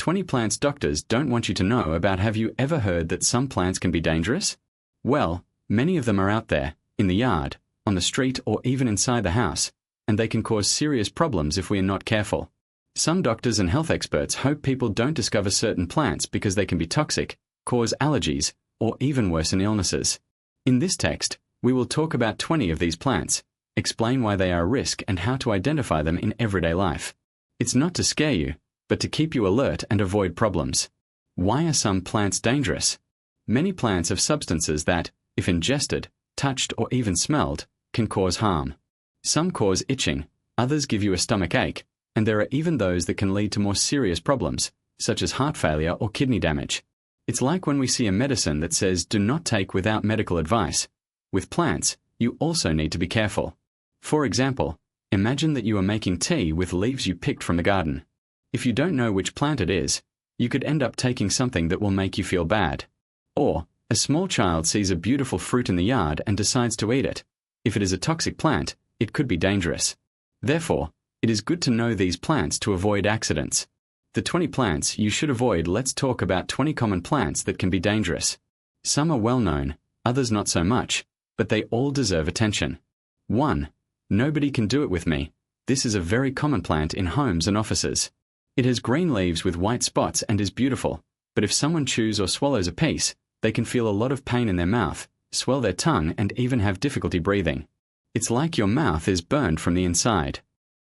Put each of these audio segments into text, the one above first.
20 plants doctors don't want you to know about. Have you ever heard that some plants can be dangerous? Well, many of them are out there, in the yard, on the street, or even inside the house, and they can cause serious problems if we are not careful. Some doctors and health experts hope people don't discover certain plants because they can be toxic, cause allergies, or even worsen illnesses. In this text, we will talk about 20 of these plants, explain why they are a risk and how to identify them in everyday life. It's not to scare you, but to keep you alert and avoid problems. Why are some plants dangerous? Many plants have substances that, if ingested, touched, or even smelled, can cause harm. Some cause itching, others give you a stomach ache, and there are even those that can lead to more serious problems, such as heart failure or kidney damage. It's like when we see a medicine that says do not take without medical advice. With plants, you also need to be careful. For example, imagine that you are making tea with leaves you picked from the garden. If you don't know which plant it is, you could end up taking something that will make you feel bad. Or, a small child sees a beautiful fruit in the yard and decides to eat it. If it is a toxic plant, it could be dangerous. Therefore, it is good to know these plants to avoid accidents. The 20 plants you should avoid. Let's talk about 20 common plants that can be dangerous. Some are well known, others not so much, but they all deserve attention. 1. Nobody can do it with me. This is a very common plant in homes and offices. It has green leaves with white spots and is beautiful, but if someone chews or swallows a piece, they can feel a lot of pain in their mouth, swell their tongue, and even have difficulty breathing. It's like your mouth is burned from the inside.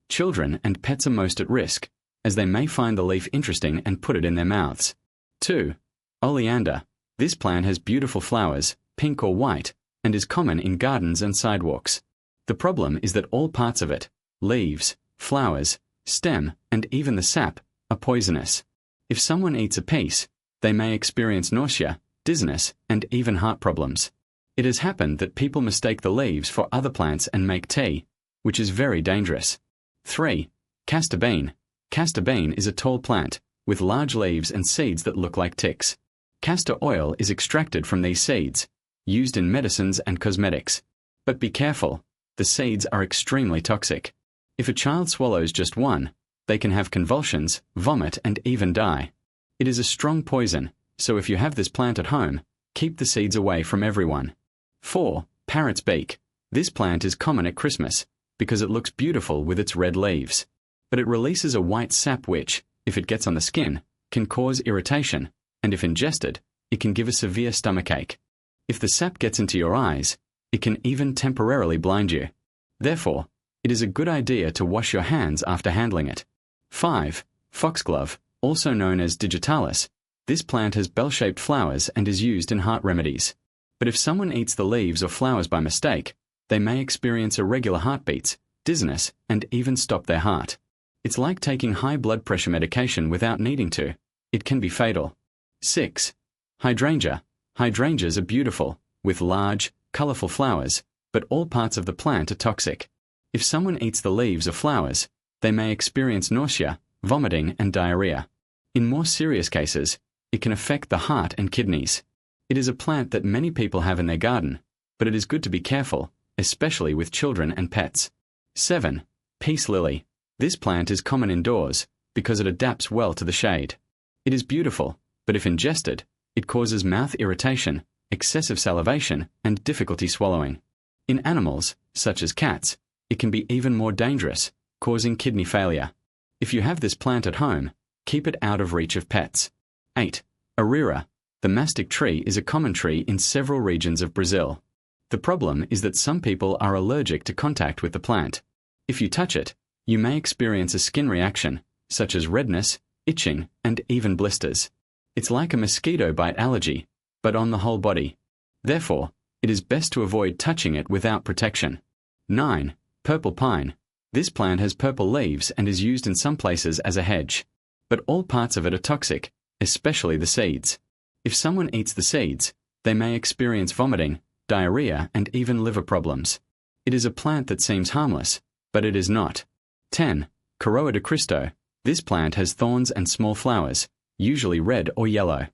Children and pets are most at risk, as they may find the leaf interesting and put it in their mouths. 2. Oleander. This plant has beautiful flowers, pink or white, and is common in gardens and sidewalks. The problem is that all parts of it, leaves, flowers, stem, and even the sap, are poisonous. If someone eats a piece, they may experience nausea, dizziness, and even heart problems. It has happened that people mistake the leaves for other plants and make tea, which is very dangerous. 3. Castor bean. Castor bean is a tall plant, with large leaves and seeds that look like ticks. Castor oil is extracted from these seeds, used in medicines and cosmetics. But be careful, the seeds are extremely toxic. If a child swallows just one, they can have convulsions, vomit, and even die. It is a strong poison, so if you have this plant at home, keep the seeds away from everyone. 4. Parrot's beak. This plant is common at Christmas because it looks beautiful with its red leaves. But it releases a white sap which, if it gets on the skin, can cause irritation, and if ingested, it can give a severe stomachache. If the sap gets into your eyes, it can even temporarily blind you. Therefore, it is a good idea to wash your hands after handling it. 5. Foxglove, also known as digitalis. This plant has bell-shaped flowers and is used in heart remedies. But if someone eats the leaves or flowers by mistake, they may experience irregular heartbeats, dizziness, and even stop their heart. It's like taking high blood pressure medication without needing to. It can be fatal. 6. Hydrangea. Hydrangeas are beautiful, with large, colorful flowers, but all parts of the plant are toxic. If someone eats the leaves or flowers, they may experience nausea, vomiting, and diarrhea. In more serious cases, it can affect the heart and kidneys. It is a plant that many people have in their garden, but it is good to be careful, especially with children and pets. 7. Peace lily. This plant is common indoors because it adapts well to the shade. It is beautiful, but if ingested, it causes mouth irritation, excessive salivation, and difficulty swallowing. In animals, such as cats, it can be even more dangerous, causing kidney failure. If you have this plant at home, keep it out of reach of pets. 8. Arira. The mastic tree is a common tree in several regions of Brazil. The problem is that some people are allergic to contact with the plant. If you touch it, you may experience a skin reaction, such as redness, itching, and even blisters. It's like a mosquito bite allergy, but on the whole body. Therefore, it is best to avoid touching it without protection. 9. Purple pine. This plant has purple leaves and is used in some places as a hedge. But all parts of it are toxic, especially the seeds. If someone eats the seeds, they may experience vomiting, diarrhea, and even liver problems. It is a plant that seems harmless, but it is not. 10. Coroa de Cristo. This plant has thorns and small flowers, usually red or yellow.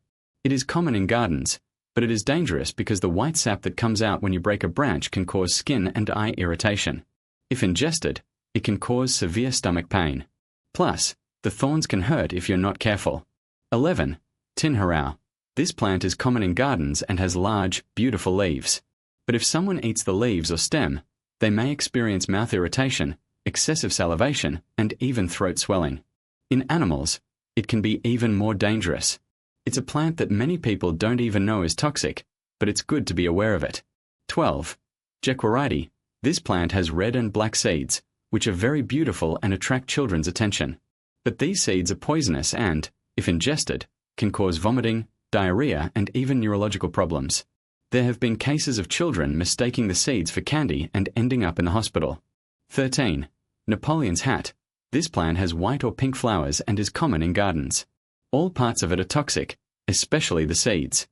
It is common in gardens, but it is dangerous because the white sap that comes out when you break a branch can cause skin and eye irritation. If ingested, it can cause severe stomach pain. Plus, the thorns can hurt if you're not careful. 11. Tinharau. This plant is common in gardens and has large, beautiful leaves. But if someone eats the leaves or stem, they may experience mouth irritation, excessive salivation, and even throat swelling. In animals, it can be even more dangerous. It's a plant that many people don't even know is toxic, but it's good to be aware of it. 12. Jequirite. This plant has red and black seeds, which are very beautiful and attract children's attention. But these seeds are poisonous and, if ingested, can cause vomiting, diarrhea, and even neurological problems. There have been cases of children mistaking the seeds for candy and ending up in the hospital. 13. Napoleon's hat. This plant has white or pink flowers and is common in gardens. All parts of it are toxic, especially the seeds.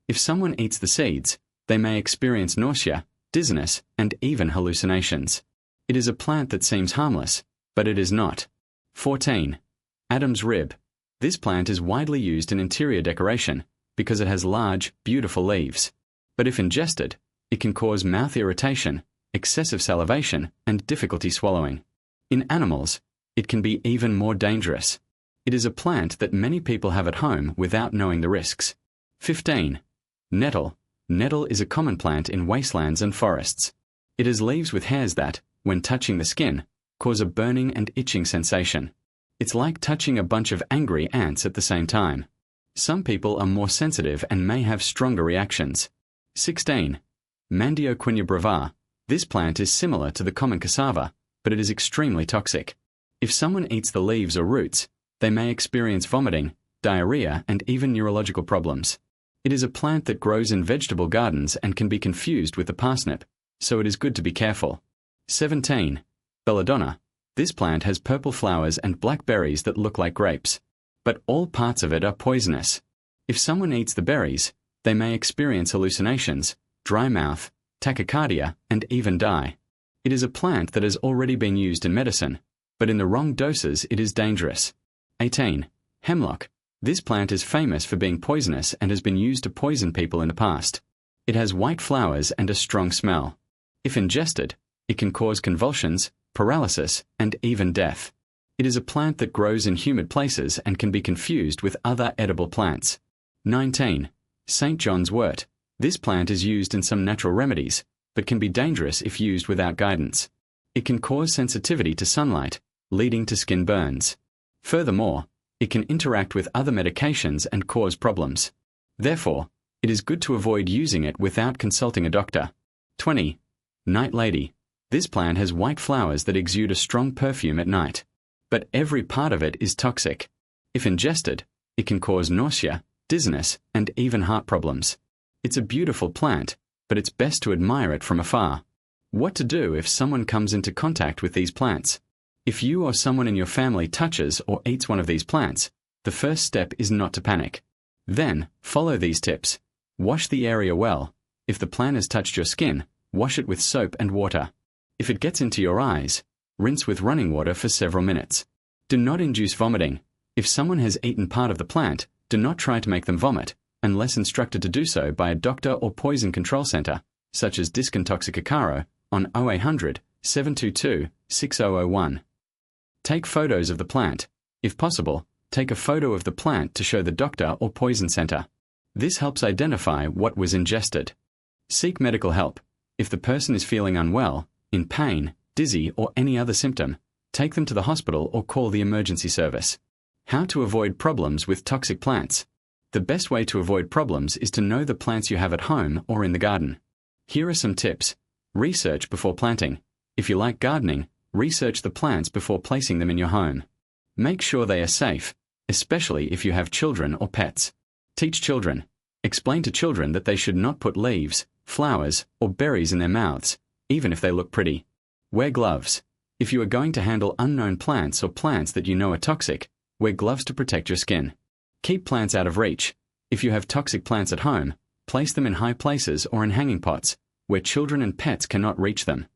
If someone eats the seeds, they may experience nausea, dizziness, and even hallucinations. It is a plant that seems harmless, but it is not. 14. Adam's rib. This plant is widely used in interior decoration because it has large, beautiful leaves. But if ingested, it can cause mouth irritation, excessive salivation, and difficulty swallowing. In animals, it can be even more dangerous. It is a plant that many people have at home without knowing the risks. 15. Nettle. Nettle is a common plant in wastelands and forests. It has leaves with hairs that, when touching the skin, cause a burning and itching sensation. It's like touching a bunch of angry ants at the same time. Some people are more sensitive and may have stronger reactions. 16. Mandioquina brava. This plant is similar to the common cassava, but it is extremely toxic. If someone eats the leaves or roots, they may experience vomiting, diarrhea, and even neurological problems. It is a plant that grows in vegetable gardens and can be confused with the parsnip, so it is good to be careful. 17. Belladonna. This plant has purple flowers and black berries that look like grapes. But all parts of it are poisonous. If someone eats the berries, they may experience hallucinations, dry mouth, tachycardia, and even die. It is a plant that has already been used in medicine, but in the wrong doses it is dangerous. 18. Hemlock. This plant is famous for being poisonous and has been used to poison people in the past. It has white flowers and a strong smell. If ingested, it can cause convulsions, paralysis, and even death. It is a plant that grows in humid places and can be confused with other edible plants. 19. St. John's wort. This plant is used in some natural remedies, but can be dangerous if used without guidance. It can cause sensitivity to sunlight, leading to skin burns. Furthermore, it can interact with other medications and cause problems. Therefore, it is good to avoid using it without consulting a doctor. 20. Night lady. This plant has white flowers that exude a strong perfume at night. But every part of it is toxic. If ingested, it can cause nausea, dizziness, and even heart problems. It's a beautiful plant, but it's best to admire it from afar. What to do if someone comes into contact with these plants? If you or someone in your family touches or eats one of these plants, the first step is not to panic. Then, follow these tips. Wash the area well. If the plant has touched your skin, wash it with soap and water. If it gets into your eyes, rinse with running water for several minutes. Do not induce vomiting. If someone has eaten part of the plant, do not try to make them vomit, unless instructed to do so by a doctor or poison control center, such as Diskintoxicacaro, on 0800 722 6001. Take photos of the plant. If possible, take a photo of the plant to show the doctor or poison center. This helps identify what was ingested. Seek medical help. If the person is feeling unwell, in pain, dizzy, or any other symptom, take them to the hospital or call the emergency service. How to avoid problems with toxic plants. The best way to avoid problems is to know the plants you have at home or in the garden. Here are some tips. Research before planting. If you like gardening, research the plants before placing them in your home. Make sure they are safe, especially if you have children or pets. Teach children. Explain to children that they should not put leaves, flowers, or berries in their mouths, even if they look pretty. Wear gloves. If you are going to handle unknown plants or plants that you know are toxic, wear gloves to protect your skin. Keep plants out of reach. If you have toxic plants at home, place them in high places or in hanging pots, where children and pets cannot reach them.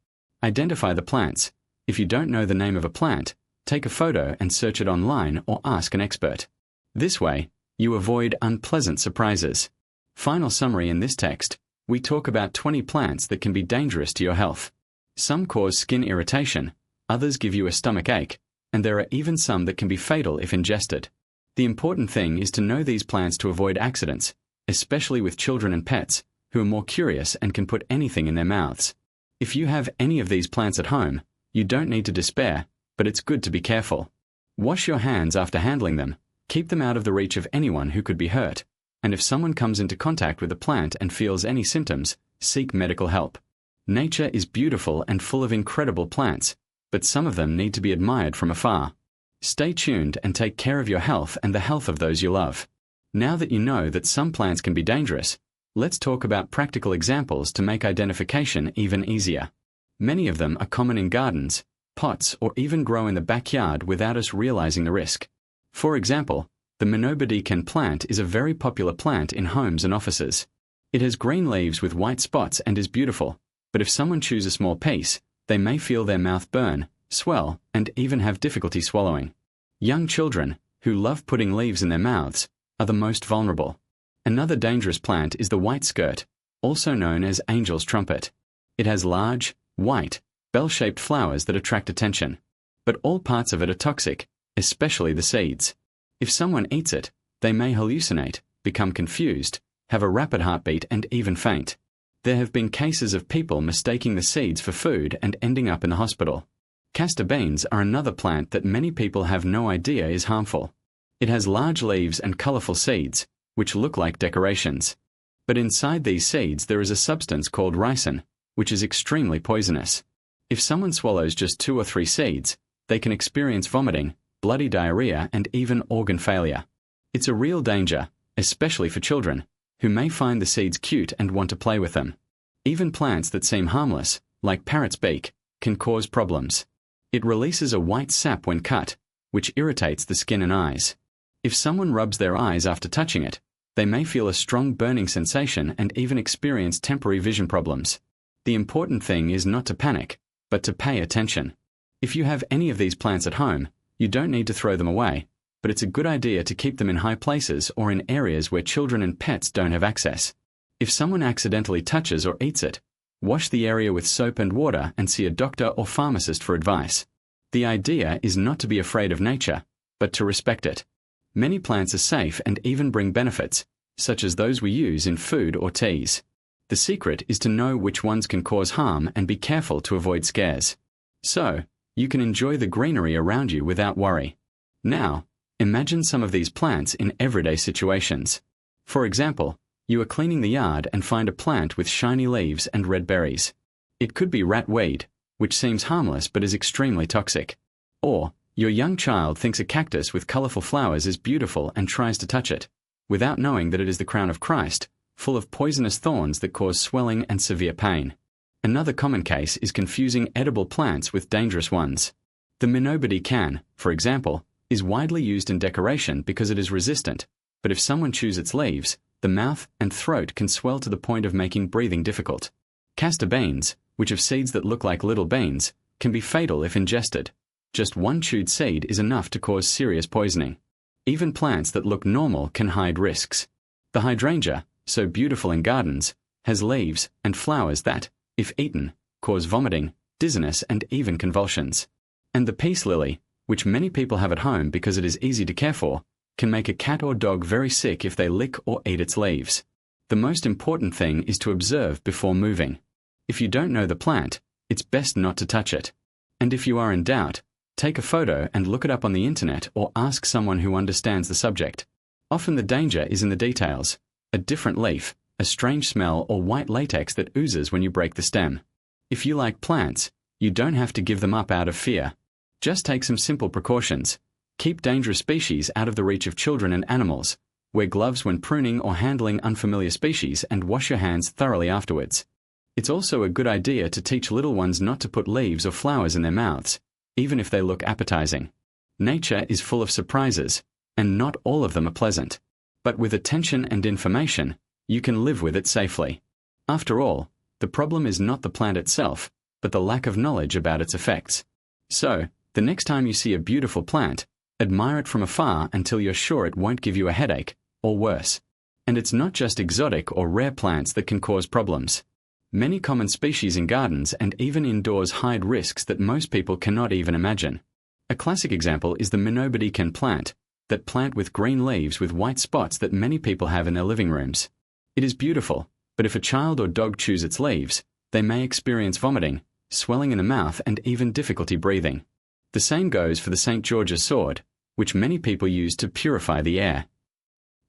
Identify the plants. If you don't know the name of a plant, take a photo and search it online or ask an expert. This way, you avoid unpleasant surprises. Final summary in this text, we talk about 20 plants that can be dangerous to your health. Some cause skin irritation, others give you a stomach ache, and there are even some that can be fatal if ingested. The important thing is to know these plants to avoid accidents, especially with children and pets, who are more curious and can put anything in their mouths. If you have any of these plants at home, you don't need to despair, but it's good to be careful. Wash your hands after handling them, keep them out of the reach of anyone who could be hurt, and if someone comes into contact with a plant and feels any symptoms, seek medical help. Nature is beautiful and full of incredible plants, but some of them need to be admired from afar. Stay tuned and take care of your health and the health of those you love. Now that you know that some plants can be dangerous, let's talk about practical examples to make identification even easier. Many of them are common in gardens, pots, or even grow in the backyard without us realizing the risk. For example, the Monobidecon plant is a very popular plant in homes and offices. It has green leaves with white spots and is beautiful, but if someone chews a small piece, they may feel their mouth burn, swell, and even have difficulty swallowing. Young children, who love putting leaves in their mouths, are the most vulnerable. Another dangerous plant is the white skirt, also known as angel's trumpet. It has large, white, bell-shaped flowers that attract attention. But all parts of it are toxic, especially the seeds. If someone eats it, they may hallucinate, become confused, have a rapid heartbeat, and even faint. There have been cases of people mistaking the seeds for food and ending up in the hospital. Castor beans are another plant that many people have no idea is harmful. It has large leaves and colorful seeds, which look like decorations. But inside these seeds there is a substance called ricin, which is extremely poisonous. If someone swallows just 2 or 3 seeds, they can experience vomiting, bloody diarrhea, and even organ failure. It's a real danger, especially for children, who may find the seeds cute and want to play with them. Even plants that seem harmless, like parrot's beak, can cause problems. It releases a white sap when cut, which irritates the skin and eyes. If someone rubs their eyes after touching it, they may feel a strong burning sensation and even experience temporary vision problems. The important thing is not to panic, but to pay attention. If you have any of these plants at home, you don't need to throw them away, but it's a good idea to keep them in high places or in areas where children and pets don't have access. If someone accidentally touches or eats it, wash the area with soap and water and see a doctor or pharmacist for advice. The idea is not to be afraid of nature, but to respect it. Many plants are safe and even bring benefits, such as those we use in food or teas. The secret is to know which ones can cause harm and be careful to avoid scares. So, you can enjoy the greenery around you without worry. Now, imagine some of these plants in everyday situations. For example, you are cleaning the yard and find a plant with shiny leaves and red berries. It could be ratweed, which seems harmless but is extremely toxic. Or, your young child thinks a cactus with colorful flowers is beautiful and tries to touch it, without knowing that it is the crown of Christ, full of poisonous thorns that cause swelling and severe pain. Another common case is confusing edible plants with dangerous ones. The Monobidecon, for example, is widely used in decoration because it is resistant, but if someone chews its leaves, the mouth and throat can swell to the point of making breathing difficult. Castor beans, which have seeds that look like little beans, can be fatal if ingested. Just one chewed seed is enough to cause serious poisoning. Even plants that look normal can hide risks. The hydrangea, so beautiful in gardens, has leaves and flowers that, if eaten, cause vomiting, dizziness, and even convulsions. And the peace lily, which many people have at home because it is easy to care for, can make a cat or dog very sick if they lick or eat its leaves. The most important thing is to observe before moving. If you don't know the plant, it's best not to touch it. And if you are in doubt, take a photo and look it up on the internet or ask someone who understands the subject. Often the danger is in the details: a different leaf, a strange smell, or white latex that oozes when you break the stem. If you like plants, you don't have to give them up out of fear. Just take some simple precautions. Keep dangerous species out of the reach of children and animals. Wear gloves when pruning or handling unfamiliar species, and wash your hands thoroughly afterwards. It's also a good idea to teach little ones not to put leaves or flowers in their mouths, even if they look appetizing. Nature is full of surprises, and not all of them are pleasant. But with attention and information, you can live with it safely. After all, the problem is not the plant itself, but the lack of knowledge about its effects. So, the next time you see a beautiful plant, admire it from afar until you're sure it won't give you a headache, or worse. And it's not just exotic or rare plants that can cause problems. Many common species in gardens and even indoors hide risks that most people cannot even imagine. A classic example is the Monobidecon plant, that plant with green leaves with white spots that many people have in their living rooms. It is beautiful, but if a child or dog chews its leaves, they may experience vomiting, swelling in the mouth, and even difficulty breathing. The same goes for the St. George's sword, which many people use to purify the air.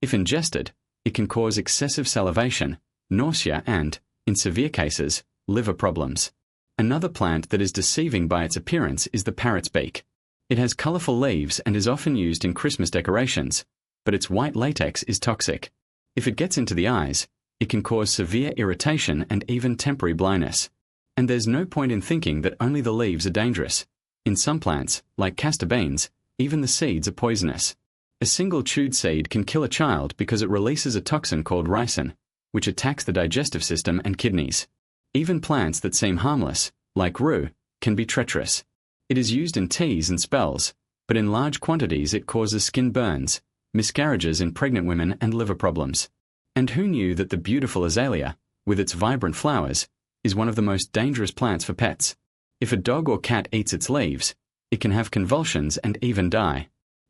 If ingested, it can cause excessive salivation, nausea, and, in severe cases, liver problems. Another plant that is deceiving by its appearance is the parrot's beak. It has colorful leaves and is often used in Christmas decorations, but its white latex is toxic. If it gets into the eyes, it can cause severe irritation and even temporary blindness. And there's no point in thinking that only the leaves are dangerous. In some plants, like castor beans, even the seeds are poisonous. A single chewed seed can kill a child because it releases a toxin called ricin, which attacks the digestive system and kidneys. Even plants that seem harmless, like rue, can be treacherous. It is used in teas and spells, but in large quantities it causes skin burns, miscarriages in pregnant women, and liver problems. And who knew that the beautiful azalea, with its vibrant flowers, is one of the most dangerous plants for pets? If a dog or cat eats its leaves, it can have convulsions and even die.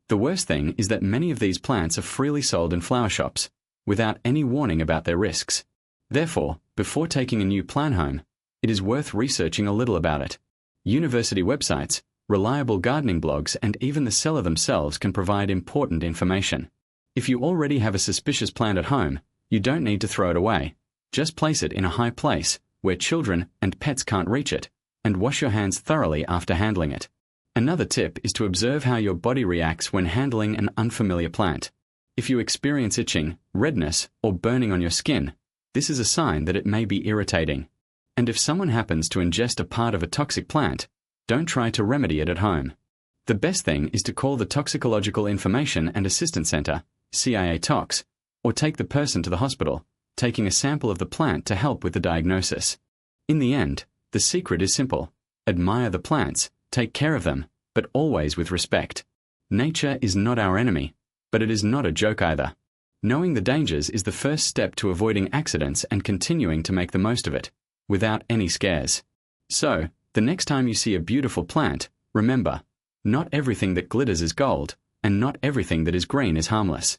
The worst thing is that many of these plants are freely sold in flower shops, without any warning about their risks. Therefore, before taking a new plant home, it is worth researching a little about it. University websites, reliable gardening blogs, and even the seller themselves can provide important information. If you already have a suspicious plant at home, you don't need to throw it away. Just place it in a high place, where children and pets can't reach it, and wash your hands thoroughly after handling it. Another tip is to observe how your body reacts when handling an unfamiliar plant. If you experience itching, redness, or burning on your skin, this is a sign that it may be irritating. And if someone happens to ingest a part of a toxic plant, don't try to remedy it at home. The best thing is to call the Toxicological Information and Assistance Center, CIA Tox, or take the person to the hospital, taking a sample of the plant to help with the diagnosis. In the end, the secret is simple. Admire the plants, take care of them, but always with respect. Nature is not our enemy, but it is not a joke either. Knowing the dangers is the first step to avoiding accidents and continuing to make the most of it, without any scares. So, the next time you see a beautiful plant, remember, not everything that glitters is gold, and not everything that is green is harmless.